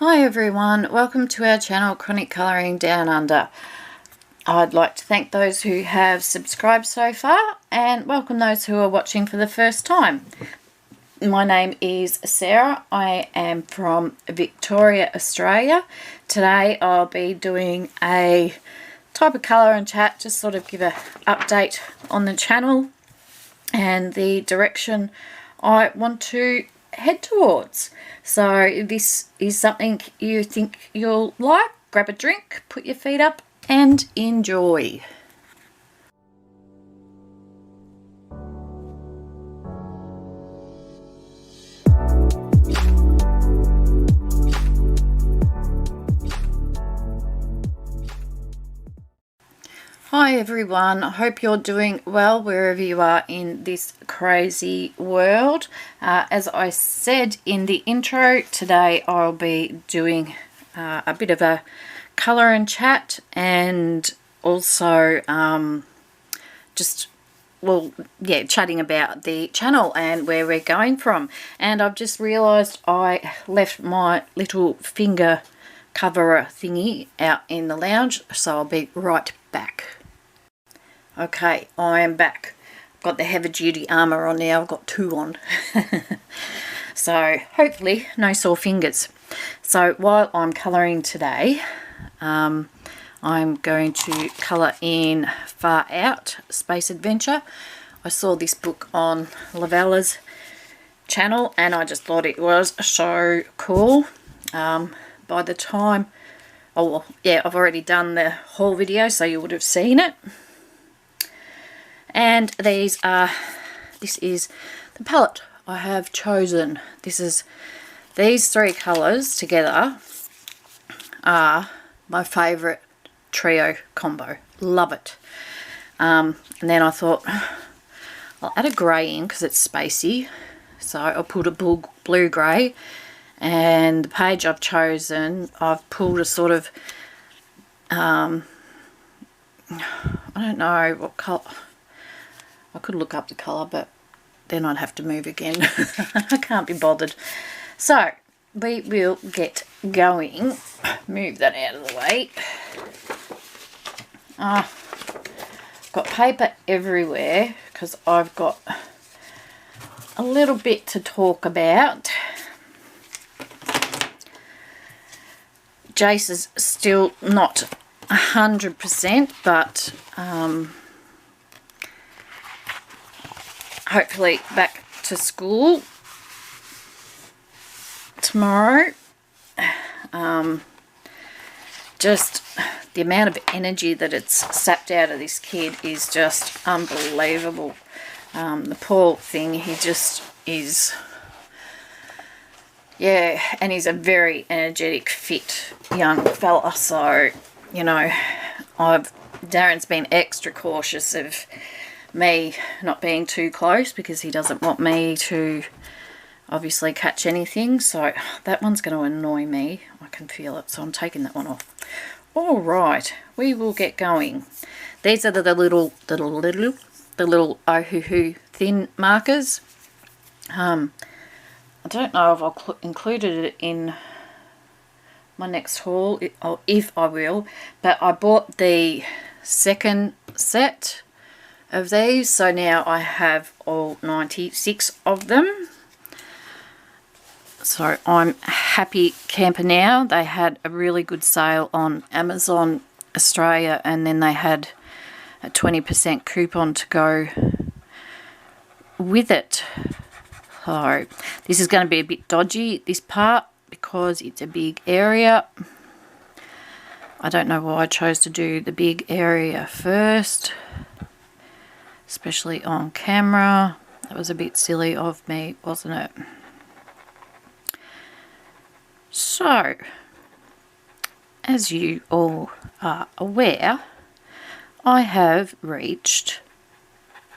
Hi everyone, welcome to our channel Chronic Colouring Down Under. I'd like to thank those who have subscribed so far and welcome those who are watching for the first time. My name is Sarah. I am from Victoria, Australia. Today I'll be doing a type of colour and chat, just sort of give an update on the channel and the direction I want to head towards. So if this is something you think you'll like, grab a drink, put your feet up and enjoy. Hi everyone, I hope you're doing well wherever you are in this crazy world. As I said in the intro, today I'll be doing a bit of a colour and chat, and also chatting about the channel and where we're going from. And I've just realised I left my little finger coverer thingy out in the lounge, so I'll be right back. Okay, I am back. I've got the heavy duty armour on now. I've got two on. So hopefully no sore fingers. So while I'm colouring today, I'm going to colour in Far Out Space Adventure. I saw this book on Lavella's channel and I just thought it was so cool. By the time, I've already done the haul video, so you would have seen it. And this is the palette I have chosen. These three colours together are my favourite trio combo. Love it. And then I thought I'll add a grey in because it's spacey. So I'll put a blue grey, and the page I've chosen, I've pulled a sort of I don't know what colour. I could look up the colour, but then I'd have to move again. I can't be bothered. So we will get going. Move that out of the way. I've got paper everywhere because I've got a little bit to talk about. Jace is still not 100%, but hopefully back to school tomorrow. Just the amount of energy that it's sapped out of this kid is just unbelievable. The poor thing, he just is, and he's a very energetic, fit young fella. So, you know, Darren's been extra cautious of me not being too close because he doesn't want me to obviously catch anything. So that one's going to annoy me. I can feel it, so I'm taking that one off. All right, we will get going. These are the little Ohuhu thin markers. I don't know if I'll included it in my next haul, or if I will, but I bought the second set of these, so now I have all 96 of them. So I'm happy camper now. They had a really good sale on Amazon Australia, and then they had a 20% coupon to go with it. So this is going to be a bit dodgy, this part, because it's a big area. I don't know why I chose to do the big area first, especially on camera. That was a bit silly of me, wasn't it? So, as you all are aware, I have reached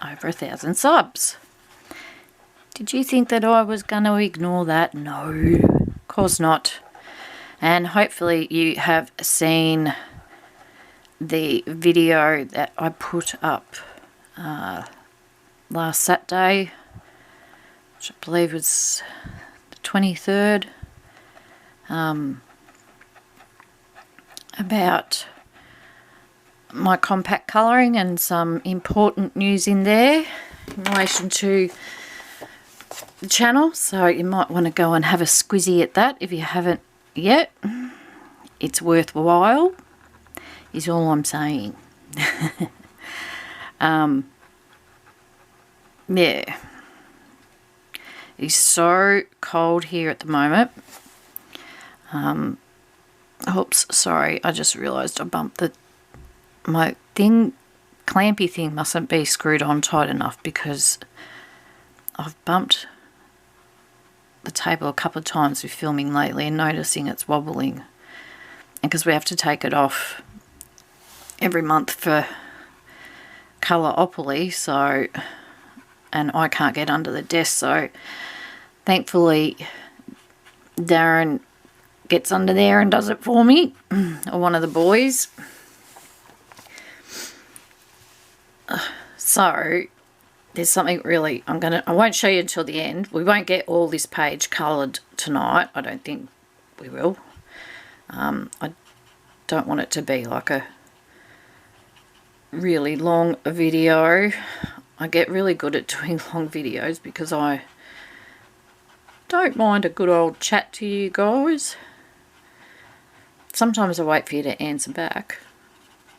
over 1,000 subs. Did you think that I was going to ignore that? No, of course not. And hopefully you have seen the video that I put up last Saturday, which I believe was the 23rd. about my compact colouring and some important news in there in relation to the channel, so you might want to go and have a squizzy at that if you haven't yet. It's worthwhile is all I'm saying. Yeah, it's so cold here at the moment. Oops, sorry, I just realised I bumped my clampy thing mustn't be screwed on tight enough, because I've bumped the table a couple of times with filming lately and noticing it's wobbling, and because we have to take it off every month for Coloropoly, so, and I can't get under the desk, so thankfully Darren gets under there and does it for me, or one of the boys. So there's something really, I won't show you until the end. We won't get all this page coloured tonight. I don't think we will. I don't want it to be like a really long video. I get really good at doing long videos because I don't mind a good old chat to you guys. Sometimes I wait for you to answer back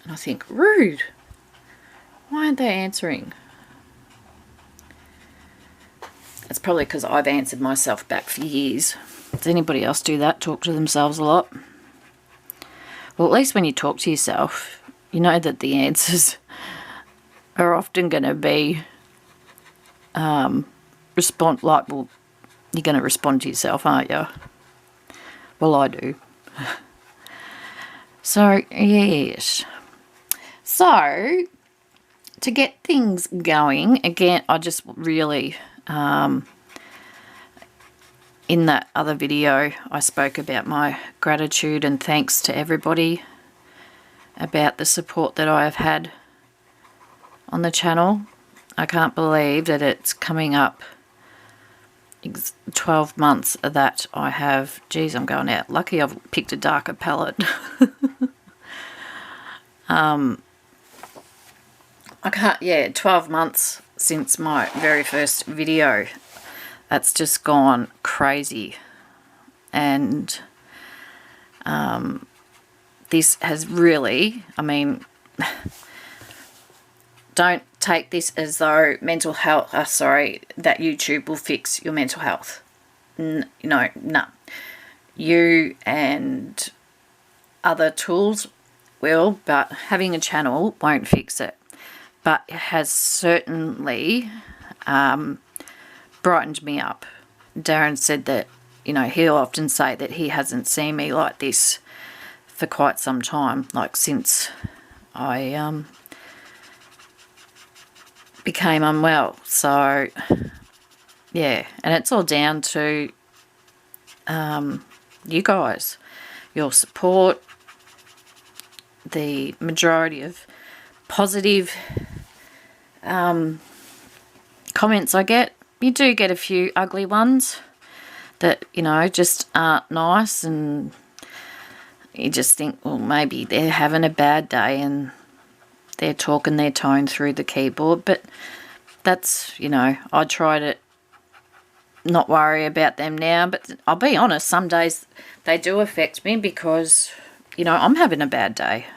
and I think, rude. Why aren't they answering? It's probably because I've answered myself back for years. Does anybody else do that? Talk to themselves a lot? Well, at least when you talk to yourself, you know that the answers are often going to be well, you're going to respond to yourself, aren't you? Well, I do. So, yes. So, to get things going, again, I just really, in that other video, I spoke about my gratitude and thanks to everybody about the support that I have had on the channel. I can't believe that it's coming up 12 months that I have. Geez, I'm going out. Lucky I've picked a darker palette. I can't, yeah, 12 months since my very first video. That's just gone crazy. And this has really, I mean, don't take this as though mental health, that YouTube will fix your mental health. No. You and other tools will, but having a channel won't fix it. But it has certainly brightened me up. Darren said that, you know, he'll often say that he hasn't seen me like this for quite some time, like since I became unwell. So, yeah, and it's all down to you guys, your support, the majority of positive comments I get. You do get a few ugly ones that, you know, just aren't nice, and you just think, well, maybe they're having a bad day and they're talking their tone through the keyboard. But that's, you know, I try to not worry about them now. But I'll be honest, some days they do affect me because, you know, I'm having a bad day.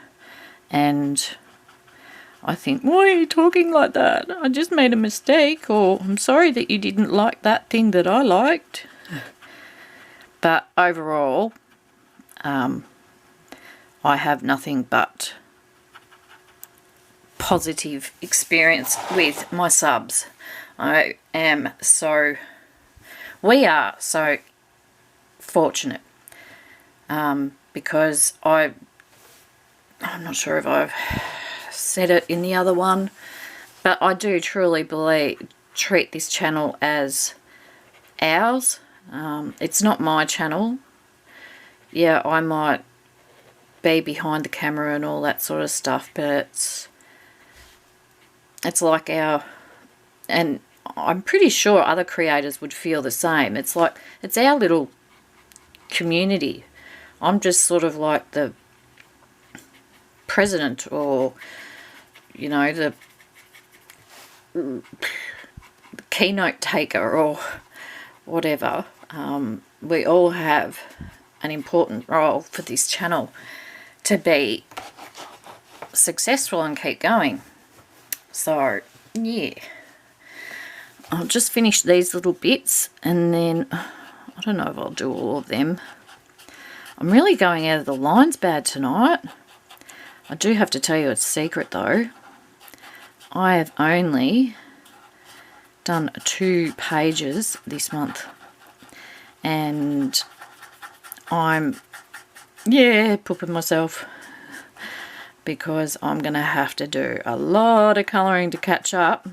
And I think, why are you talking like that? I just made a mistake, or I'm sorry that you didn't like that thing that I liked. But overall, I have nothing but positive experience with my subs. We are so fortunate because I'm not sure if I've said it in the other one, but I do truly treat this channel as ours. It's not my channel. Yeah, I might be behind the camera and all that sort of stuff, but it's like our, and I'm pretty sure other creators would feel the same. It's like, it's our little community. I'm just sort of like the president or, you know, the keynote taker or whatever. We all have an important role for this channel to be successful and keep going. So, yeah. I'll just finish these little bits and then I don't know if I'll do all of them. I'm really going out of the lines bad tonight. I do have to tell you a secret though. I have only done 2 pages this month. And I'm, pooping myself because I'm going to have to do a lot of colouring to catch up.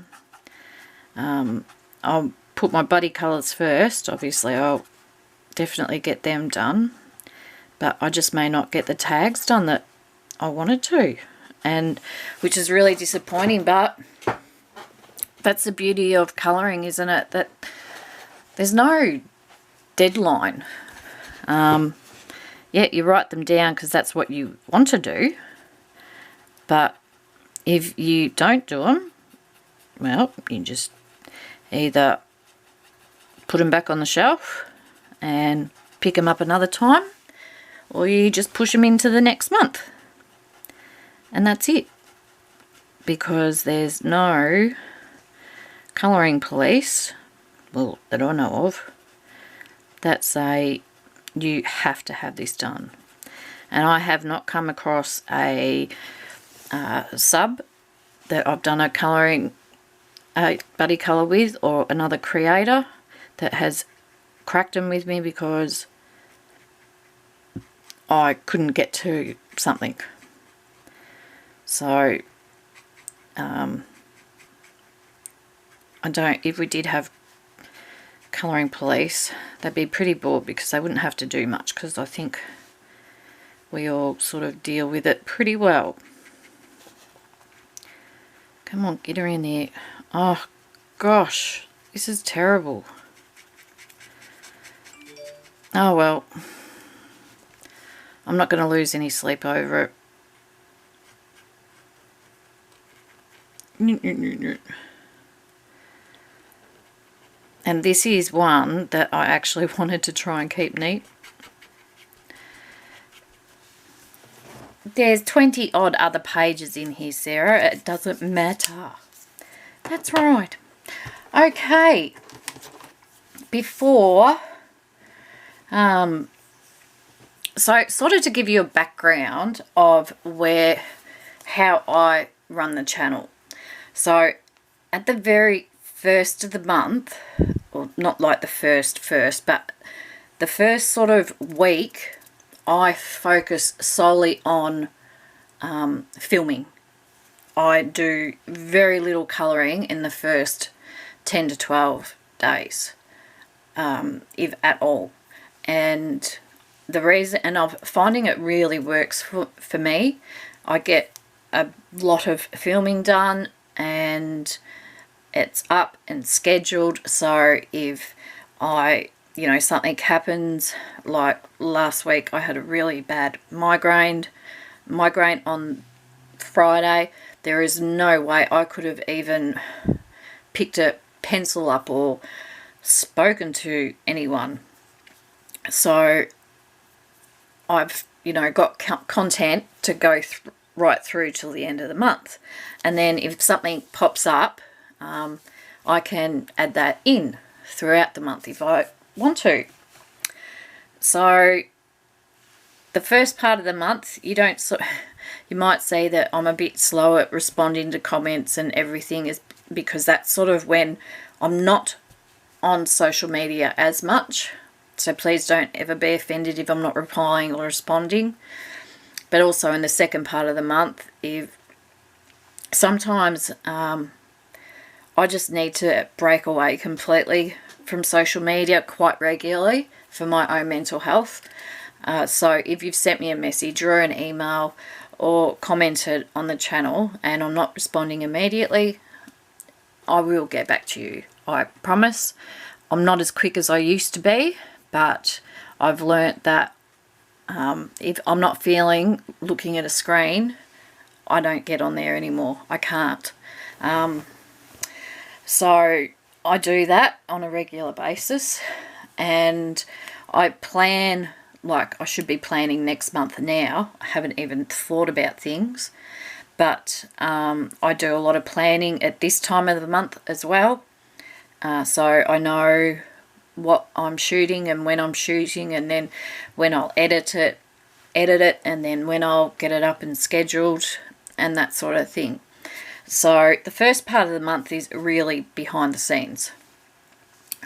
I'll put my buddy colours first. Obviously, I'll definitely get them done. But I just may not get the tags done that I wanted to. And which is really disappointing, but that's the beauty of colouring, isn't it? That there's no deadline. Yeah, you write them down because that's what you want to do. But if you don't do them, well, you just either put them back on the shelf and pick them up another time, or you just push them into the next month. And that's it. Because there's no colouring police, well, that I know of, that say you have to have this done. And I have not come across a sub that I've done a colouring buddy colour with, or another creator that has cracked them with me because I couldn't get to something. So I don't, if we did have colouring police, they'd be pretty bored because they wouldn't have to do much, because I think we all sort of deal with it pretty well. Come on, get her in there. Oh gosh, this is terrible. Oh well, I'm not going to lose any sleep over it. And this is one that I actually wanted to try and keep neat. There's 20 odd other pages in here, Sarah. It doesn't matter. That's right. Okay. Before, so sort of to give you a background of how I run the channel. So at the very first of the month, or not like the first, but the first sort of week, I focus solely on filming. I do very little colouring in the first 10 to 12 days, if at all. And the reason, and I'm finding it really works for me. I get a lot of filming done and it's up and scheduled. So if something happens, like last week I had a really bad migraine on Friday. There is no way I could have even picked a pencil up or spoken to anyone. So I've, got content to go right through till the end of the month. And then if something pops up, I can add that in throughout the month if I want to. So the first part of the month, you might see that I'm a bit slow at responding to comments and everything, is because that's sort of when I'm not on social media as much. So please don't ever be offended if I'm not replying or responding. But also in the second part of the month, if sometimes I just need to break away completely from social media quite regularly for my own mental health. So if you've sent me a message or an email or commented on the channel and I'm not responding immediately, I will get back to you. I promise. I'm not as quick as I used to be, but I've learnt that if I'm not feeling looking at a screen I don't get on there anymore. I can't. So I do that on a regular basis, and I plan, like I should be planning next month now. I haven't even thought about things, but I do a lot of planning at this time of the month as well. So I know what I'm shooting and when I'm shooting, and then when I'll edit it, and then when I'll get it up and scheduled and that sort of thing. So the first part of the month is really behind the scenes.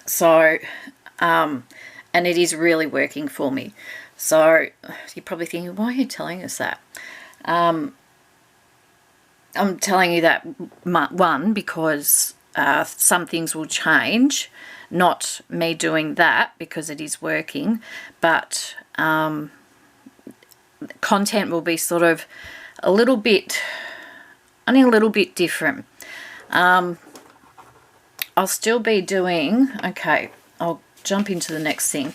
So, and it is really working for me. So you're probably thinking, why are you telling us that? I'm telling you that, one, because some things will change. Not me doing that because it is working, but content will be sort of only a little bit different. I'll still be doing, okay, I'll jump into the next thing.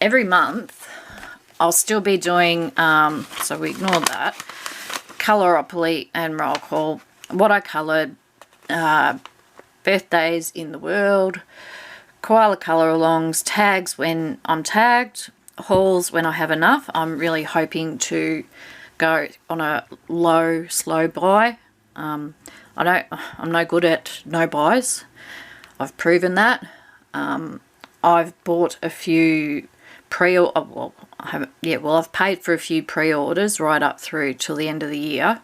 Every month, I'll still be doing, so we ignore that, Coloropoly and roll call, what I coloured, birthdays in the world, koala colour alongs, tags when I'm tagged, hauls when I have enough. I'm really hoping to go on a low, slow buy. I'm no good at no buys. I've proven that. I've bought a few I've paid for a few pre-orders right up through till the end of the year.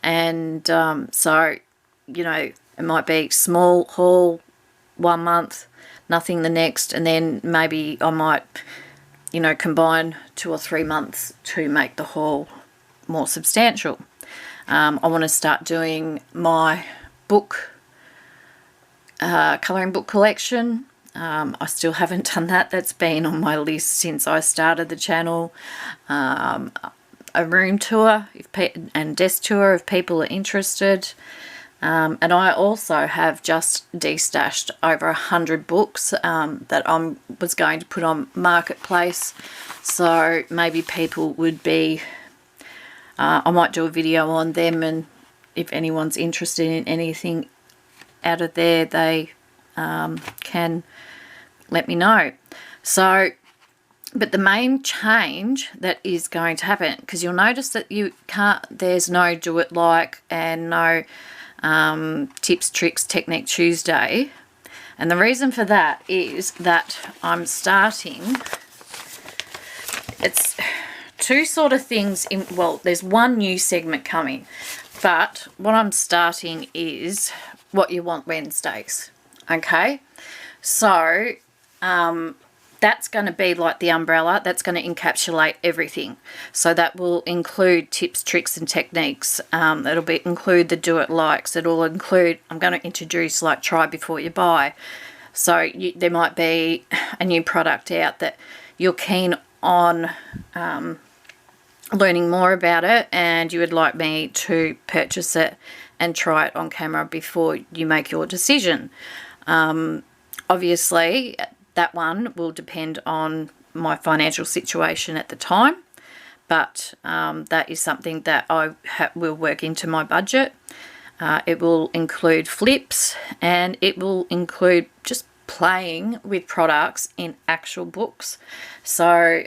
And so, you know, it might be small haul 1 month, nothing the next, and then maybe I might, you know, combine 2 or 3 months to make the haul more substantial. I want to start doing my book, colouring book collection. I still haven't done that. That's been on my list since I started the channel. A room tour and desk tour if people are interested. And I also have just destashed over 100 books that I was going to put on Marketplace. So maybe people would be, I might do a video on them, and if anyone's interested in anything out of there, they can let me know. So, but the main change that is going to happen, because you'll notice that there's no do it like and no tips, tricks, technique Tuesday. And the reason for that is that I'm starting, it's two sort of things there's one new segment coming, but what I'm starting is what you want Wednesdays. Okay, so that's going to be like the umbrella. That's going to encapsulate everything. So that will include tips, tricks and techniques. It'll include the do-it-likes. It'll include, I'm going to introduce like try before you buy. So there might be a new product out that you're keen on learning more about it, and you would like me to purchase it and try it on camera before you make your decision. Obviously, that one will depend on my financial situation at the time, but that is something that I will work into my budget. It will include flips, and it will include just playing with products in actual books. So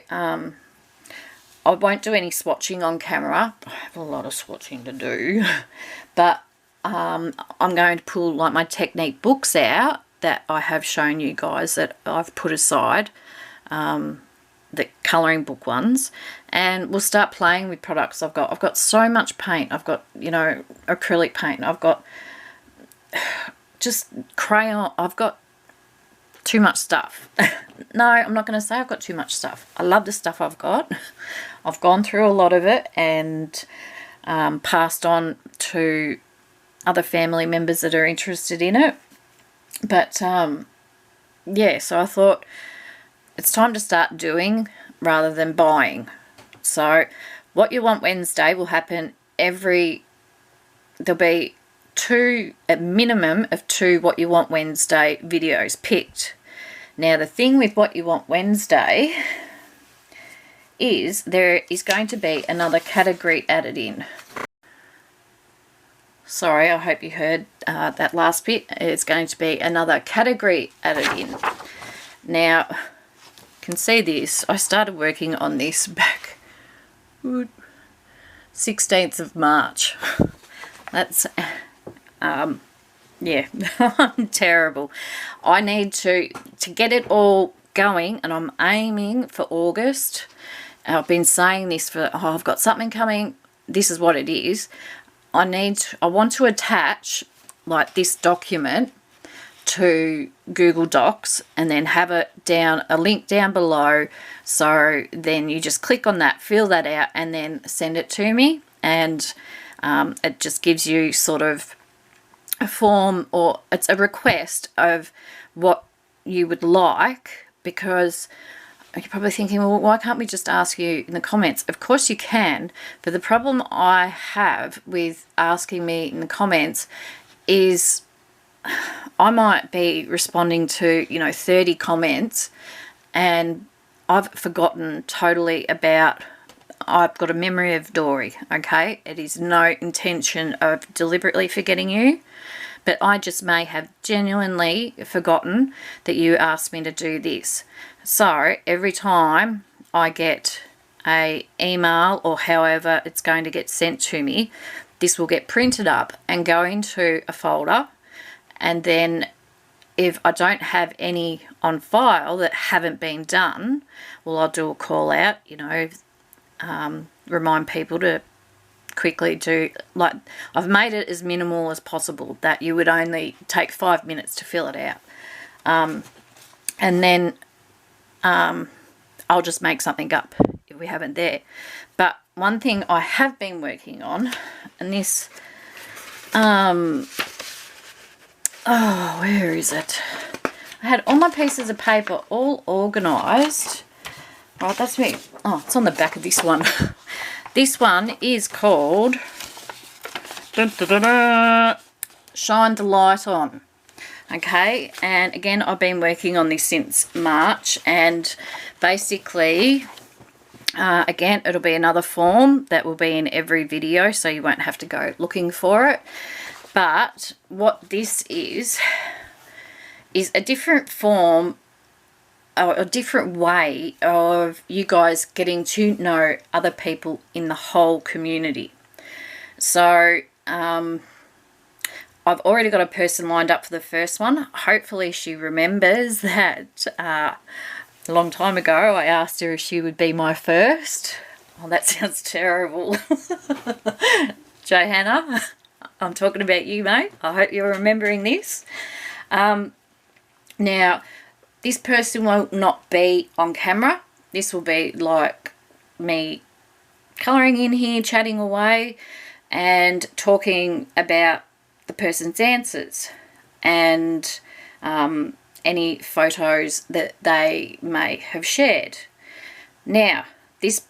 I won't do any swatching on camera. I have a lot of swatching to do, but I'm going to pull like my technique books out that I have shown you guys that I've put aside, the colouring book ones, and we'll start playing with products I've got. I've got so much paint. I've got, you know, acrylic paint. I've got just crayon. I've got too much stuff. No, I'm not going to say I've got too much stuff. I love the stuff I've got. I've gone through a lot of it and passed on to other family members that are interested in it. But, yeah, so I thought it's time to start doing rather than buying. So what you want Wednesday will happen there'll be a minimum of 2 what you want Wednesday videos picked. Now, the thing with what you want Wednesday is there is going to be another category added in. Sorry, I hope you heard that last bit. It's going to be another category added in. Now, you can see this. I started working on this back 16th of March. That's, yeah, I'm terrible. I need to get it all going, and I'm aiming for August. I've been saying this for, I've got something coming. This is what it is. I want to attach like this document to Google Docs and then have it a link down below, so then you just click on that, fill that out, and then send it to me. And it just gives you sort of a form, or it's a request of what you would like, because you're probably thinking, well, why can't we just ask you in the comments? Of course you can, but the problem I have with asking me in the comments is I might be responding to, 30 comments, and I've forgotten totally about, I've got a memory of Dory, okay? It is no intention of deliberately forgetting you, but I just may have genuinely forgotten that you asked me to do this. So every time I get a email, or however it's going to get sent to me, this will get printed up and go into a folder. And then if I don't have any on file that haven't been done, well, I'll do a call out, remind people to quickly do, like, I've made it as minimal as possible, that you would only take 5 minutes to fill it out. And then I'll just make something up if we haven't there. But one thing I have been working on, and this, where is it? I had all my pieces of paper all organised. Right, that's me. Oh, it's on the back of this one. This one is called Shine the Light On. Okay, and again, I've been working on this since March, and basically, again, it'll be another form that will be in every video, so you won't have to go looking for it. But what this is a different form, or a different way of you guys getting to know other people in the whole community. So, I've already got a person lined up for the first one. Hopefully she remembers that a long time ago I asked her if she would be my first. Oh, that sounds terrible. Johanna, I'm talking about you, mate. I hope you're remembering this. Now, this person will not be on camera. This will be like me colouring in here, chatting away, and talking about the person's answers and any photos that they may have shared. Now, this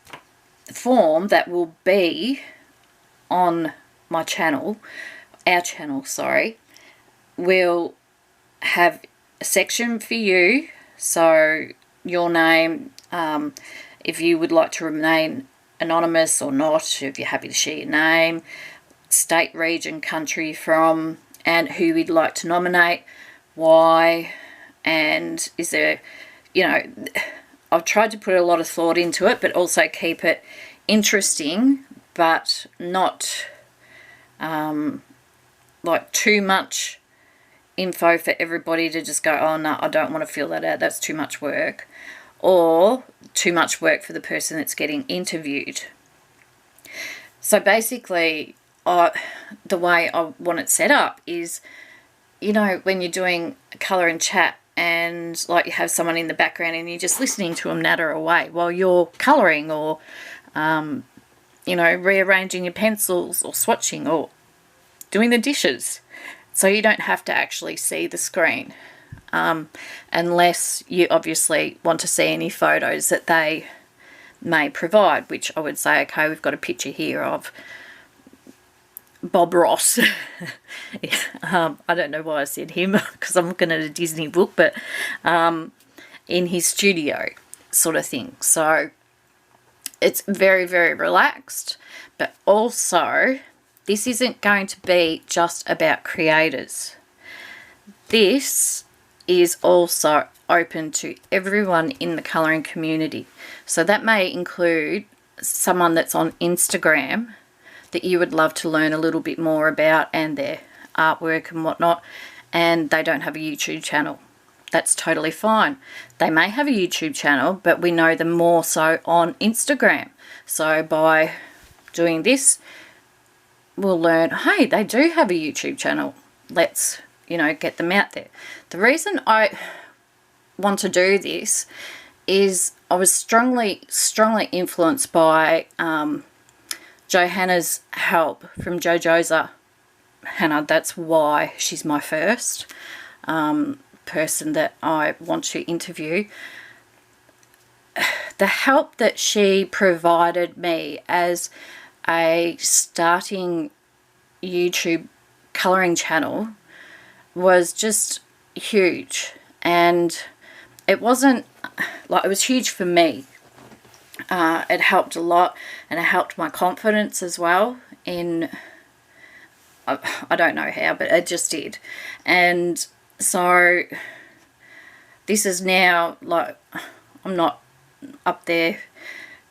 form that will be on my channel, our channel, sorry, will have a section for you. So your name, if you would like to remain anonymous or not, if you're happy to share your name, state, region, country from, and who we'd like to nominate, why, and is there, I've tried to put a lot of thought into it, but also keep it interesting, but not like too much info for everybody to just go, oh no, I don't want to fill that out, that's too much work, or too much work for the person that's getting interviewed. So basically, the way I want it set up is, when you're doing colour and chat, and like you have someone in the background and you're just listening to them natter away while you're colouring, or rearranging your pencils, or swatching, or doing the dishes. So you don't have to actually see the screen, unless you obviously want to see any photos that they may provide, which I would say, okay, we've got a picture here of Bob Ross. I don't know why I said him, because I'm looking at a Disney book, but in his studio sort of thing. So it's very, very relaxed, but also this isn't going to be just about creators. This is also open to everyone in the colouring community. So that may include someone that's on Instagram that you would love to learn a little bit more about and their artwork and whatnot, and they don't have a YouTube channel. That's totally fine. They may have a YouTube channel, but we know them more so on Instagram. So by doing this, we'll learn, hey, they do have a YouTube channel. Let's, you know, get them out there. The reason I want to do this is I was strongly influenced by Johanna's help from Jojoza Hannah. That's why she's my first person that I want to interview. The help that she provided me as a starting YouTube colouring channel was just huge, and it wasn't like, it was huge for me. It helped a lot, and it helped my confidence as well in, I don't know how, but it just did. And so this is now, like, I'm not up there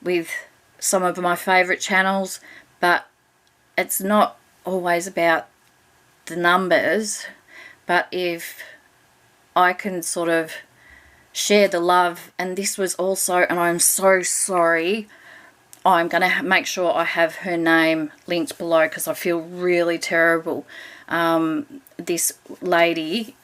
with some of my favourite channels, but it's not always about the numbers. But if I can sort of share the love, and this was also, and I'm so sorry, I'm going to make sure I have her name linked below because I feel really terrible. This lady,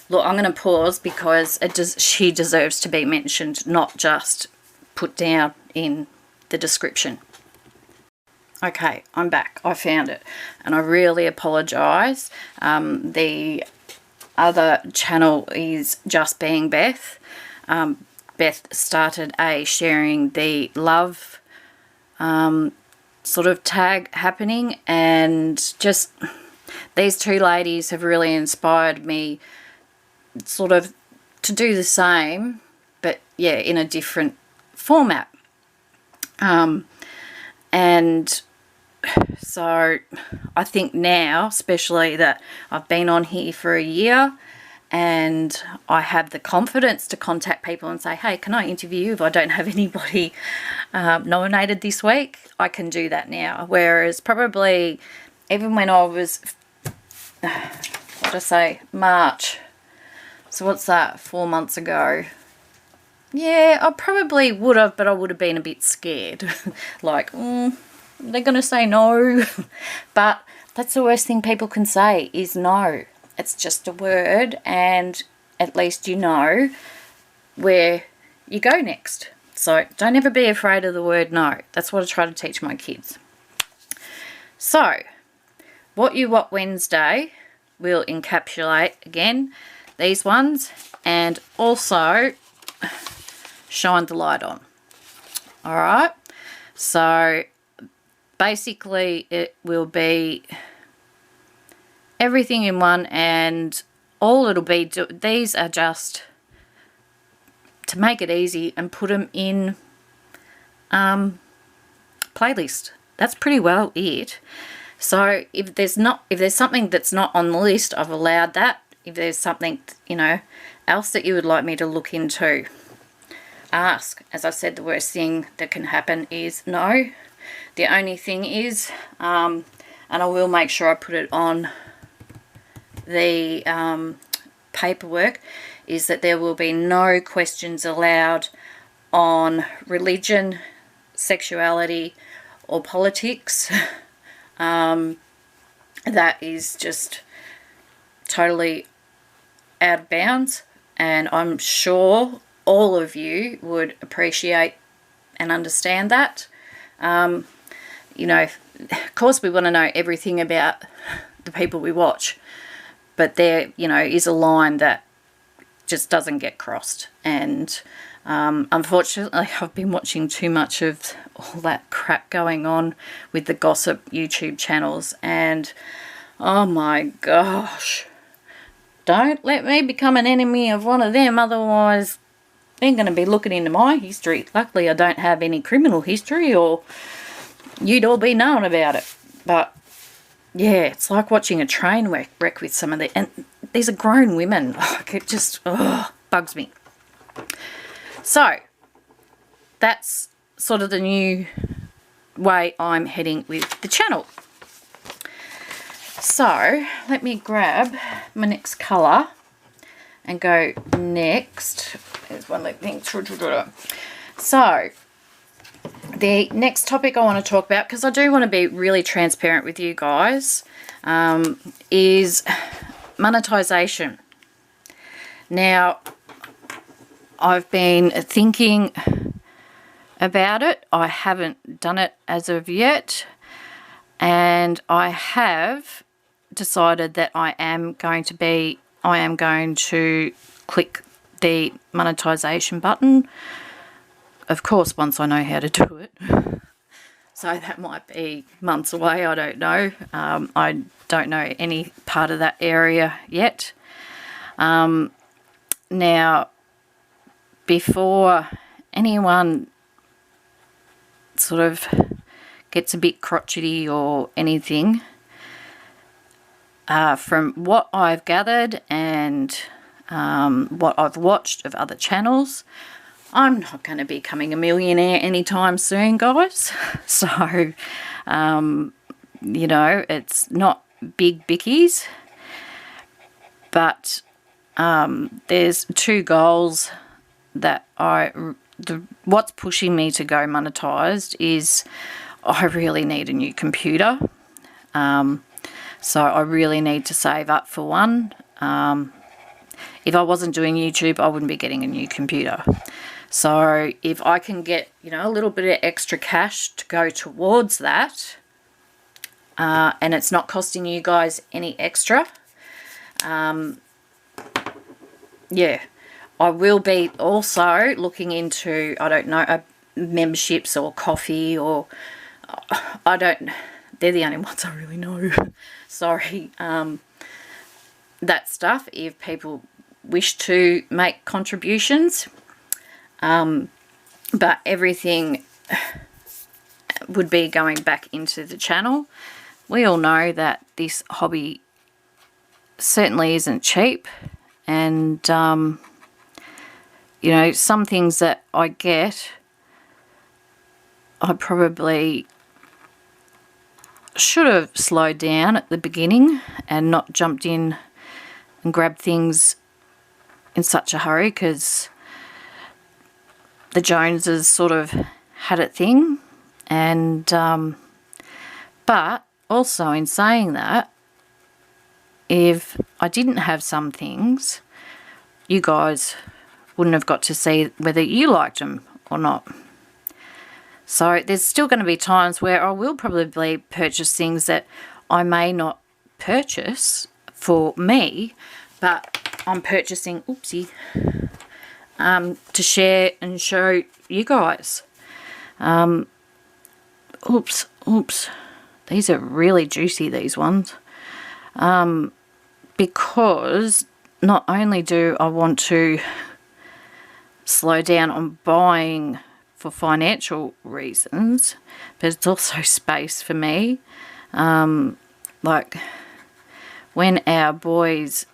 look, I'm going to pause because she deserves to be mentioned, not just put down in the description. Okay, I'm back. I found it, and I really apologise. The other channel is Just Being Beth. Beth started a sharing the love sort of tag happening, and just these two ladies have really inspired me sort of to do the same, but yeah, in a different format. And so I think now, especially that I've been on here for a year and I have the confidence to contact people and say, hey, can I interview you if I don't have anybody nominated this week? I can do that now. Whereas probably even when I was, what did I say, March. So what's that, 4 months ago? Yeah, I probably would have, but I would have been a bit scared. Like, they're going to say no. But that's the worst thing people can say is no. It's just a word, and at least you know where you go next. So don't ever be afraid of the word no. That's what I try to teach my kids. So, What You What Wednesday will encapsulate, again, these ones, and also shine the light on. Alright, so basically it will be everything in one, and all it'll be, these are just to make it easy and put them in playlist. That's pretty well it. So if there's something that's not on the list, I've allowed that. If there's something, you know, else that you would like me to look into, ask. As I said, the worst thing that can happen is no. The only thing is, and I will make sure I put it on the paperwork, is that there will be no questions allowed on religion, sexuality, or politics. That is just totally out of bounds, and I'm sure all of you would appreciate and understand that. You know, of course we want to know everything about the people we watch, but there, you know, is a line that just doesn't get crossed. And unfortunately, I've been watching too much of all that crap going on with the gossip YouTube channels, and oh my gosh, don't let me become an enemy of one of them, otherwise they're going to be looking into my history. Luckily, I don't have any criminal history, or you'd all be knowing about it. But yeah, it's like watching a train wreck with some of the, and these are grown women. It just bugs me. So that's sort of the new way I'm heading with the channel. So let me grab my next colour and go next. There's one little thing. So the next topic I want to talk about, because I do want to be really transparent with you guys, is monetisation. Now, I've been thinking about it. I haven't done it as of yet, and I have decided that I am going to click the monetisation button. Of course, once I know how to do it. So that might be months away, I don't know. I don't know any part of that area yet. Now, before anyone sort of gets a bit crotchety or anything, from what I've gathered and what I've watched of other channels, I'm not going to be becoming a millionaire anytime soon, guys. So, you know, it's not big bickies. But there's two goals that what's pushing me to go monetised is I really need a new computer. So I really need to save up for one. If I wasn't doing YouTube, I wouldn't be getting a new computer. So if I can get, you know, a little bit of extra cash to go towards that, and it's not costing you guys any extra, yeah, I will be also looking into, I don't know, memberships or coffee, or they're the only ones I really know. Sorry. That stuff, if people wish to make contributions. But everything would be going back into the channel. We all know that this hobby certainly isn't cheap, and you know, some things that I get, I probably should have slowed down at the beginning and not jumped in and grabbed things in such a hurry, because the Joneses sort of had a thing. And but also, in saying that, if I didn't have some things, you guys wouldn't have got to see whether you liked them or not. So there's still going to be times where I will probably purchase things that I may not purchase for me, but I'm purchasing, to share and show you guys. These are really juicy, these ones. Because not only do I want to slow down on buying for financial reasons, but it's also space for me. Like when our boys,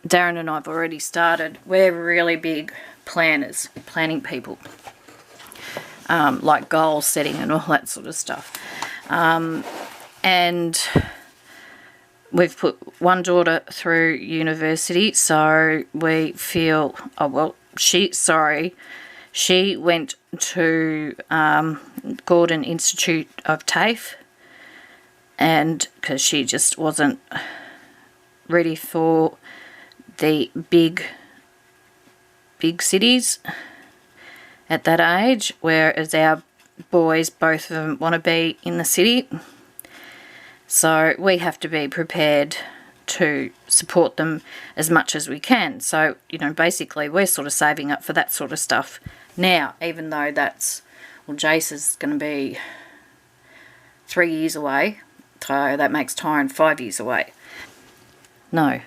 Darren and I've already started, we're really big planning people, like goal setting and all that sort of stuff. And we've put one daughter through university, so we feel, she went to Gordon Institute of TAFE, and because she just wasn't ready for the big cities at that age, whereas our boys, both of them, want to be in the city. So we have to be prepared to support them as much as we can. So, you know, basically we're sort of saving up for that sort of stuff now, even though that's, well, Jace is going to be 3 years away. So that makes Tyron 5 years away. No,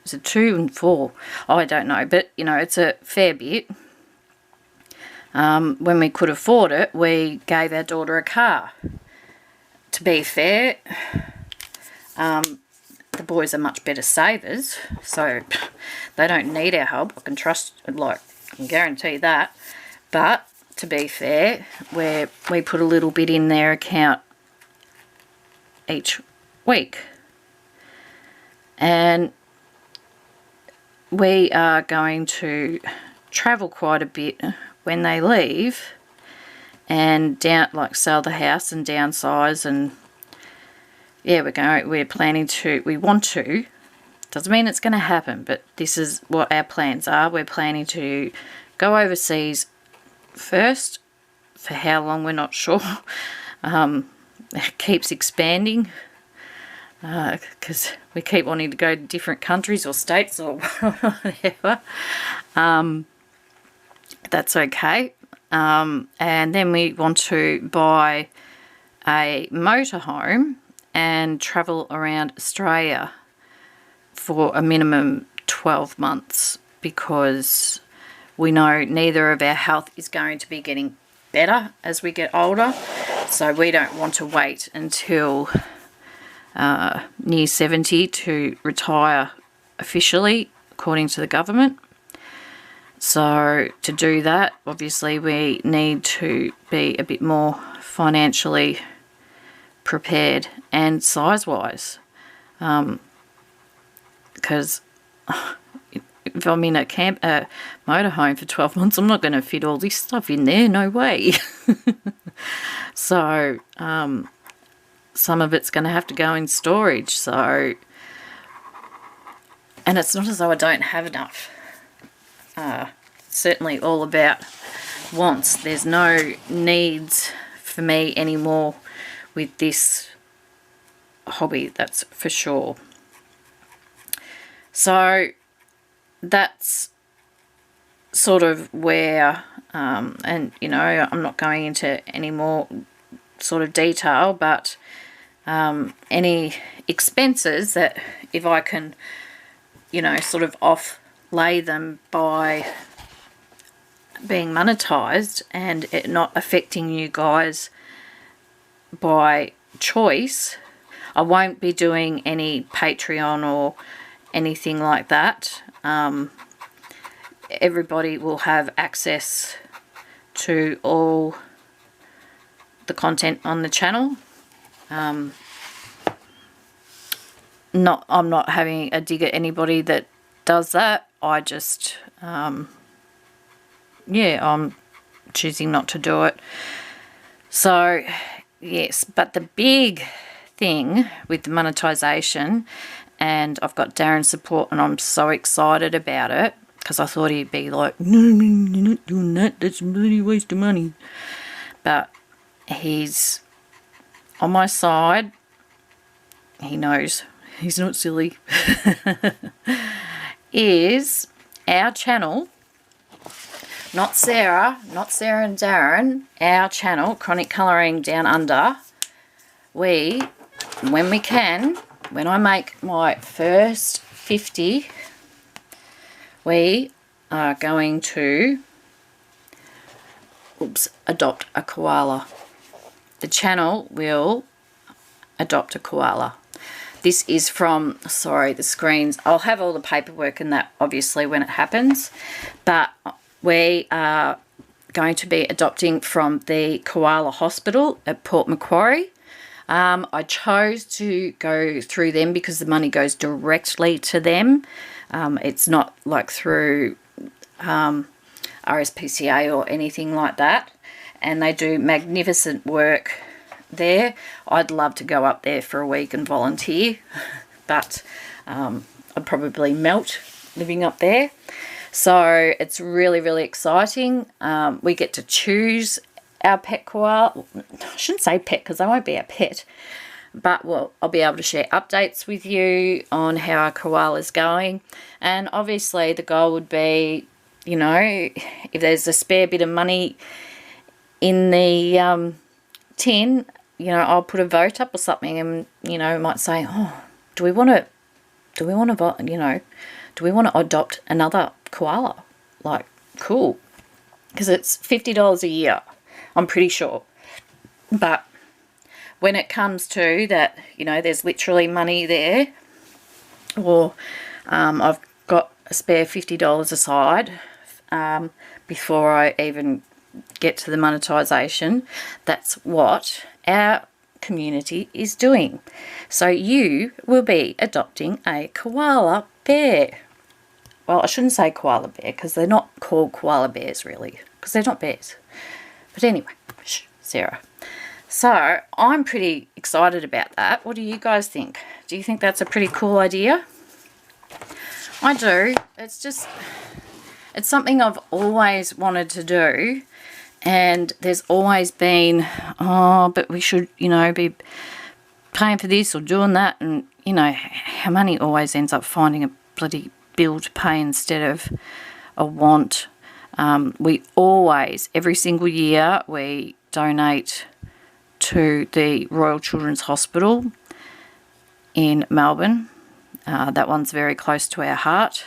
is it 2 and 4? Oh, I don't know, but, you know, it's a fair bit. when we could afford it, we gave our daughter a car. To be fair, the boys are much better savers, so they don't need our help. I can I can guarantee that. But to be fair, we put a little bit in their account each week. And we are going to travel quite a bit when they leave, and sell the house and downsize, and yeah, we want to. Doesn't mean it's going to happen, but this is what our plans are. We're planning to go overseas first. For how long, we're not sure. It keeps expanding because we keep wanting to go to different countries or states or whatever. That's okay. And then we want to buy a motorhome and travel around Australia for a minimum 12 months, because we know neither of our health is going to be getting better as we get older, so we don't want to wait until near 70 to retire officially according to the government. So to do that, obviously we need to be a bit more financially prepared and size-wise, because if I'm in a motorhome for 12 months, I'm not going to fit all this stuff in there, no way. So some of it's going to have to go in storage. So, and it's not as though I don't have enough. Certainly all about wants. There's no needs for me anymore with this hobby, that's for sure. So that's sort of where, and you know, I'm not going into any more sort of detail, but any expenses that if I can, you know, sort of lay them by being monetized and it not affecting you guys by choice, I won't be doing any Patreon or anything like that. Everybody will have access to all the content on the channel. I'm not having a dig at anybody that does that. I just, yeah, I'm choosing not to do it. So, yes, but the big thing with the monetization, and I've got Darren's support and I'm so excited about it, because I thought he'd be like, no, you're not doing that, that's a bloody waste of money. But he's on my side. He knows he's not silly. Is our channel, not Sara and Darren, our channel, Chronic Colouring Down Under. When we can, when I make my first 50, we are going to adopt a koala. The channel will adopt a koala. This is from, sorry, the screens. I'll have all the paperwork and that obviously when it happens, but we are going to be adopting from the Koala Hospital at Port Macquarie. I chose to go through them because the money goes directly to them. It's not like through RSPCA or anything like that. And they do magnificent work there. I'd love to go up there for a week and volunteer, but I'd probably melt living up there. So it's really, really exciting. We get to choose our pet koala. I shouldn't say pet because they won't be our pet, but well, I'll be able to share updates with you on how our koala is going. And obviously the goal would be, you know, if there's a spare bit of money in the tin, you know, I'll put a vote up or something, and you know, might say, oh, do we want to adopt another koala? Like, cool. because it's $50 a year, I'm pretty sure. But when it comes to that, you know, there's literally money there, or I've got a spare $50 aside before I even get to the monetisation, that's what our community is doing. So you will be adopting a koala bear. Well, I shouldn't say koala bear because they're not called koala bears really, because they're not bears. But anyway, Sarah. So I'm pretty excited about that. What do you guys think? Do you think that's a pretty cool idea? I do. It's something I've always wanted to do, and there's always been, oh, but we should, you know, be paying for this or doing that, and, you know, how money always ends up finding a bloody bill to pay instead of a want. We always, every single year, we donate to the Royal Children's Hospital in Melbourne. That one's very close to our heart.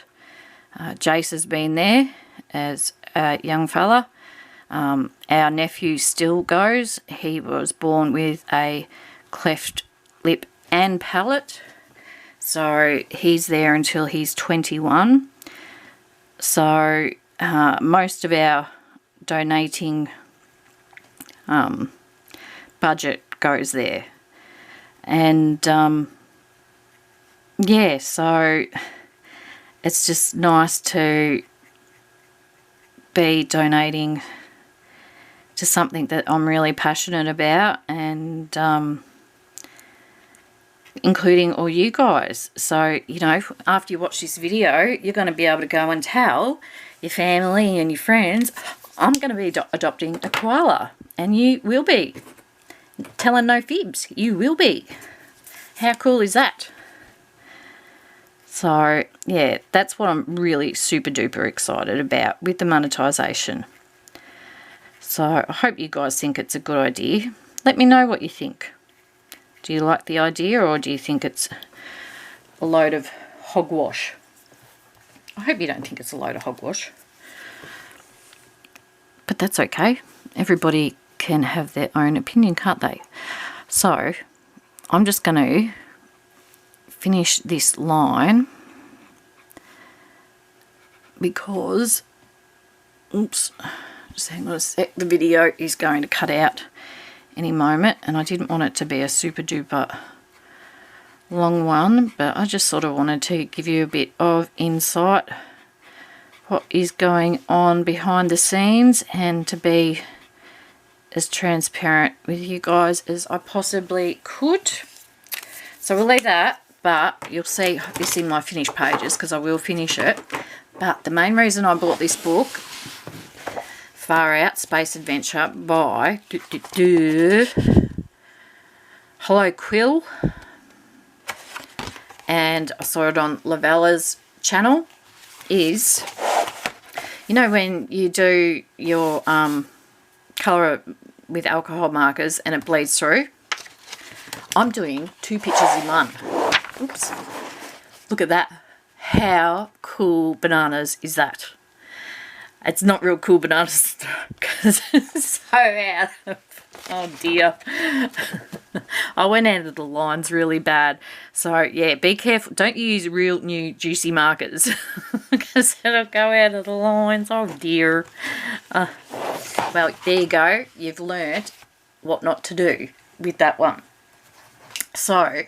Jace has been there as a young fella. Our nephew still goes. He was born with a cleft lip and palate, so he's there until he's 21. So most of our donating budget goes there, and yeah, so it's just nice to be donating to something that I'm really passionate about, and including all you guys. So, you know, after you watch this video, you're going to be able to go and tell your family and your friends, I'm going to be adopting a koala, and you will be. Telling no fibs, you will be. How cool is that? So, yeah, that's what I'm really super duper excited about with the monetisation. So, I hope you guys think it's a good idea. Let me know what you think. Do you like the idea, or do you think it's a load of hogwash? I hope you don't think it's a load of hogwash. But that's okay. Everybody can have their own opinion, can't they? So I'm just going to finish this line because, oops, just hang on a sec, the video is going to cut out any moment, and I didn't want it to be a super duper long one, but I just sort of wanted to give you a bit of insight what is going on behind the scenes, and to be as transparent with you guys as I possibly could. So we'll leave that, but you'll see this in my finished pages because I will finish it. But the main reason I bought this book, Far Out Space Adventure by Hello Quill, and I saw it on Lavella's channel, is, you know, when you do your colour with alcohol markers and it bleeds through, I'm doing 2 pictures in one. Oops. Look at that. How cool bananas is that? It's not real cool bananas because it's so out of, oh dear. I went out of the lines really bad. So yeah, be careful. Don't use real new juicy markers because it'll go out of the lines. Oh dear. Well, there you go. You've learnt what not to do with that one. So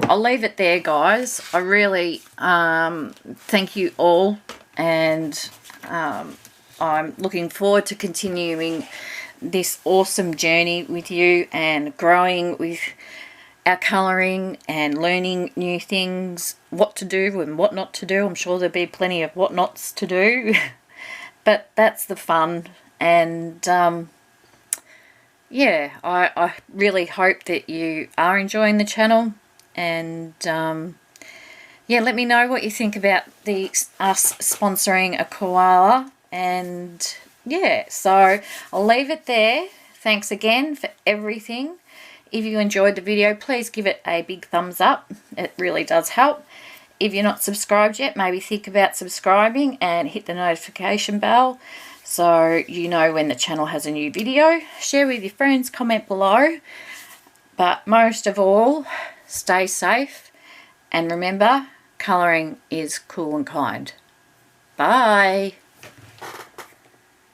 I'll leave it there, guys. I really thank you all, and I'm looking forward to continuing this awesome journey with you and growing with our colouring and learning new things, what to do and what not to do. I'm sure there'll be plenty of what nots to do, but that's the fun. And yeah, I really hope that you are enjoying the channel, and yeah, let me know what you think about us sponsoring a koala. And yeah, so I'll leave it there. Thanks again for everything. If you enjoyed the video, please give it a big thumbs up. It really does help. If you're not subscribed yet, maybe think about subscribing and hit the notification bell so you know when the channel has a new video. Share with your friends, comment below. But most of all, stay safe. And remember, colouring is cool and kind. Bye.